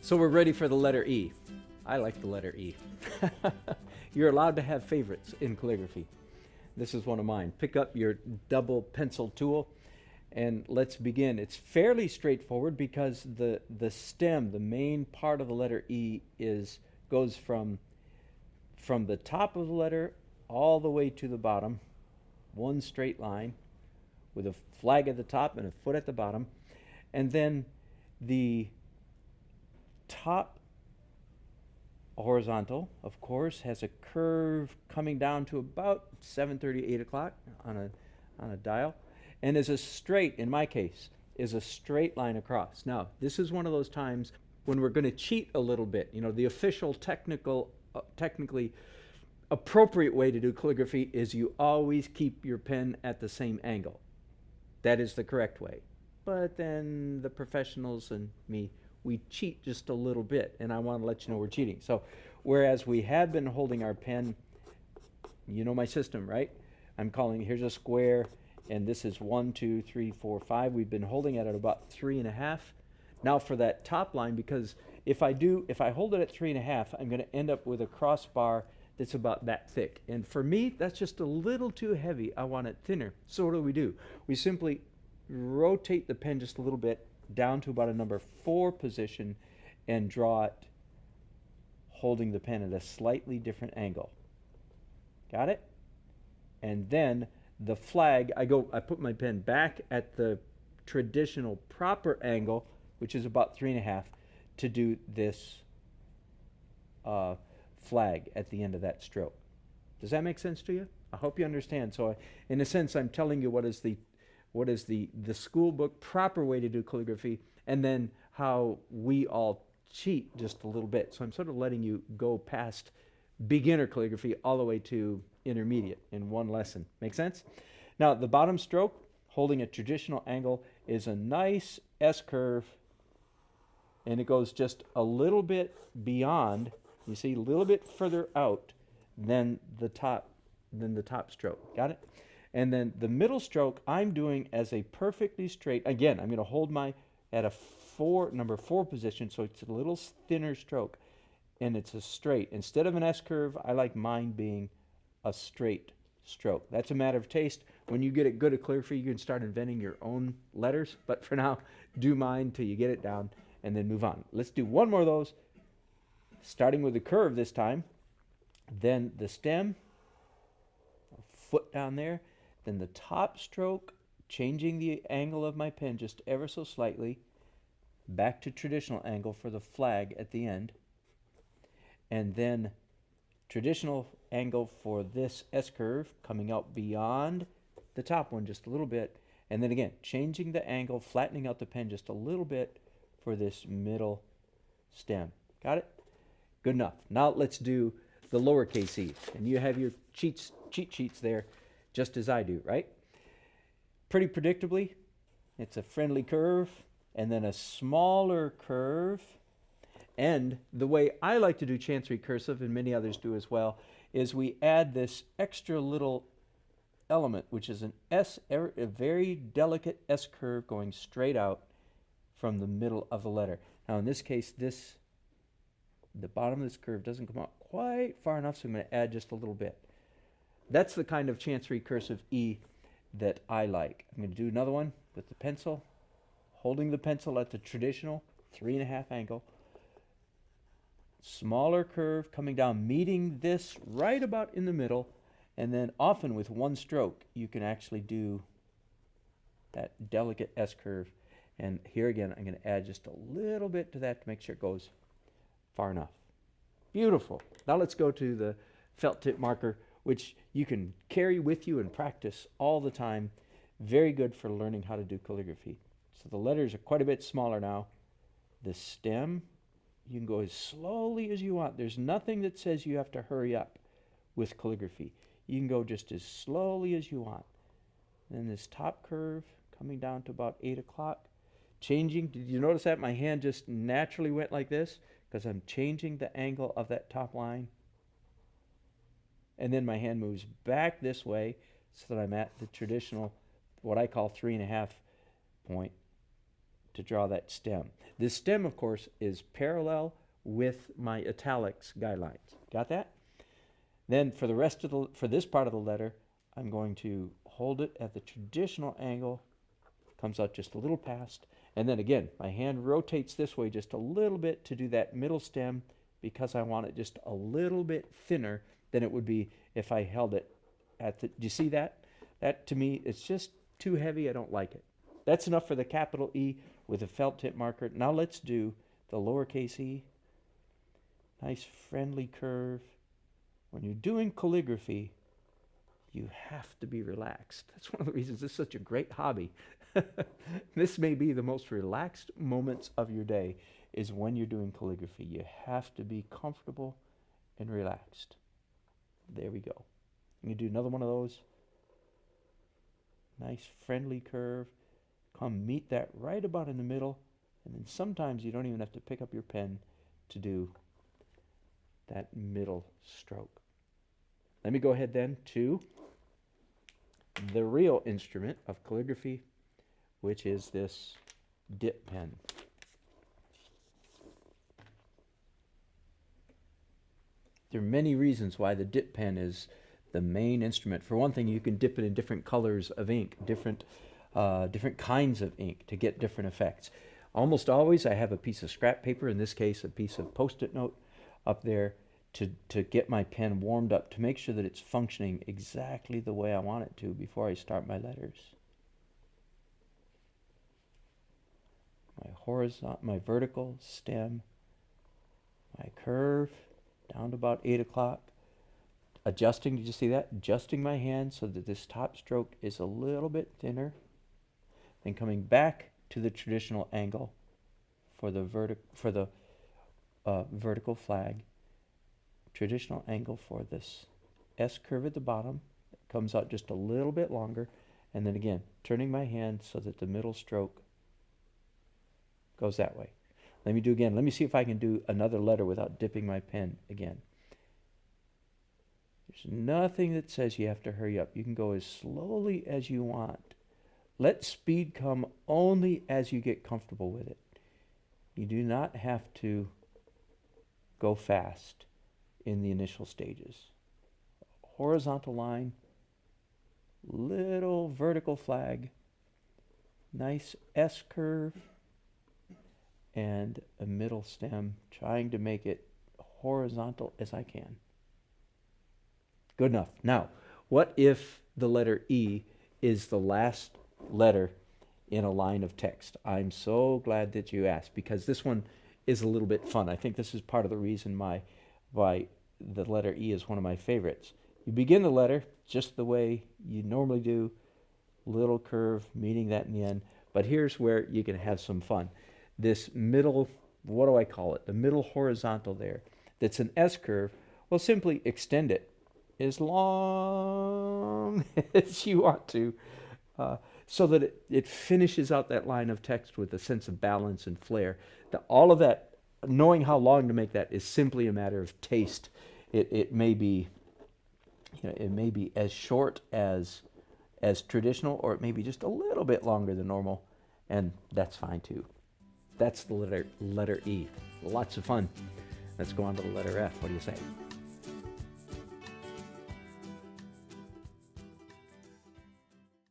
So we're ready for the letter E. I like the letter E. You're allowed to have favorites in calligraphy. This is one of mine. Pick up your double pencil tool and let's begin. It's fairly straightforward because the stem, the main part of the letter E, goes from the top of the letter all the way to the bottom, one straight line with a flag at the top and a foot at the bottom. And then the top horizontal, of course, has a curve coming down to about 7:30, 8 o'clock on a dial, and is a straight, in my case, is a straight line across. Now, this is one of those times when we're going to cheat a little bit. You know, the official technically appropriate way to do calligraphy is you always keep your pen at the same angle. That is the correct way. But then the professionals and me, we cheat just a little bit, and I want to let you know we're cheating. So whereas we had been holding our pen, you know my system, right? I'm calling, here's a square, and this is 1, 2, 3, 4, 5. We've been holding it at about 3.5. Now for that top line, because if I hold it at 3.5, I'm going to end up with a crossbar that's about that thick. And for me, that's just a little too heavy. I want it thinner. So what do? We simply rotate the pen just a little bit down to about a number 4 position and draw it holding the pen at a slightly different angle. Got it? And then the flag, I put my pen back at the traditional proper angle, which is about 3.5, to do this flag at the end of that stroke. Does that make sense to you? I hope you understand. So in a sense, I'm telling you what is the school book proper way to do calligraphy, and then how we all cheat just a little bit. So I'm sort of letting you go past beginner calligraphy all the way to intermediate in one lesson. Make sense? Now the bottom stroke, holding a traditional angle, is a nice S-curve, and it goes just a little bit beyond, you see, a little bit further out than the top stroke. Got it? And then the middle stroke I'm doing as a perfectly straight, again, I'm going to hold my at a number 4 position, so it's a little thinner stroke, and it's a straight. Instead of an S-curve, I like mine being a straight stroke. That's a matter of taste. When you get it good at calligraphy, you can start inventing your own letters, but for now, do mine till you get it down, and then move on. Let's do one more of those, starting with the curve this time, then the stem, a foot down there, then the top stroke, changing the angle of my pen just ever so slightly, back to traditional angle for the flag at the end, and then traditional angle for this S-curve, coming out beyond the top one just a little bit, and then again, changing the angle, flattening out the pen just a little bit for this middle stem. Got it? Good enough. Now let's do the lowercase e, and you have your cheat sheets there, just as I do, right? Pretty predictably, it's a friendly curve, and then a smaller curve. And the way I like to do Chancery cursive, and many others do as well, is we add this extra little element, which is a very delicate S curve going straight out from the middle of the letter. Now in this case, the bottom of this curve doesn't come out quite far enough, so I'm going to add just a little bit. That's the kind of Chancery cursive E that I like. I'm going to do another one with the pencil, holding the pencil at the traditional 3.5 angle. Smaller curve coming down, meeting this right about in the middle, and then often with one stroke you can actually do that delicate S curve. And here again, I'm going to add just a little bit to that to make sure it goes far enough. Beautiful. Now let's go to the felt tip marker, which you can carry with you and practice all the time. Very good for learning how to do calligraphy. So the letters are quite a bit smaller now. The stem, you can go as slowly as you want. There's nothing that says you have to hurry up with calligraphy. You can go just as slowly as you want. Then this top curve coming down to about 8 o'clock. Changing, did you notice that my hand just naturally went like this? Because I'm changing the angle of that top line. And then my hand moves back this way so that I'm at the traditional, what I call 3.5 point, to draw that stem. This stem, of course, is parallel with my italics guidelines. Got that? Then for the rest of for this part of the letter, I'm going to hold it at the traditional angle, comes out just a little past, and then again, my hand rotates this way just a little bit to do that middle stem because I want it just a little bit thinner than it would be if I held it at the, do you see that? That to me, it's just too heavy, I don't like it. That's enough for the capital E with a felt tip marker. Now let's do the lowercase e. Nice friendly curve. When you're doing calligraphy, you have to be relaxed. That's one of the reasons this is such a great hobby. This may be the most relaxed moments of your day is when you're doing calligraphy. You have to be comfortable and relaxed. There we go. You do another one of those. Nice friendly curve. Come meet that right about in the middle. And then sometimes you don't even have to pick up your pen to do that middle stroke. Let me go ahead then to the real instrument of calligraphy, which is this dip pen. There are many reasons why the dip pen is the main instrument. For one thing, you can dip it in different colors of ink, different kinds of ink to get different effects. Almost always I have a piece of scrap paper, in this case a piece of Post-it note up there to get my pen warmed up, to make sure that it's functioning exactly the way I want it to before I start my letters. My horizontal, my vertical stem, my curve down to about 8 o'clock. Adjusting, did you see that? Adjusting my hand so that this top stroke is a little bit thinner. Then coming back to the traditional angle for the vertical flag. Traditional angle for this S curve at the bottom. It comes out just a little bit longer. And then again, turning my hand so that the middle stroke goes that way. Let me do again. Let me see if I can do another letter without dipping my pen again. There's nothing that says you have to hurry up. You can go as slowly as you want. Let speed come only as you get comfortable with it. You do not have to go fast in the initial stages. Horizontal line, little vertical flag, nice S curve, and a middle stem, trying to make it horizontal as I can. Good enough. Now, what if the letter E is the last letter in a line of text? I'm so glad that you asked, because this one is a little bit fun. I think this is part of the reason why the letter E is one of my favorites. You begin the letter just the way you normally do, little curve, meeting that in the end. But here's where you can have some fun. This middle, what do I call it? The middle horizontal there, that's an S curve. Well, simply extend it as long as you want to, so that it finishes out that line of text with a sense of balance and flair. All of that, knowing how long to make that, is simply a matter of taste. It may be, it may be as short as traditional, or it may be just a little bit longer than normal, and that's fine too. That's the letter E. Lots of fun. Let's go on to the letter F. What do you say?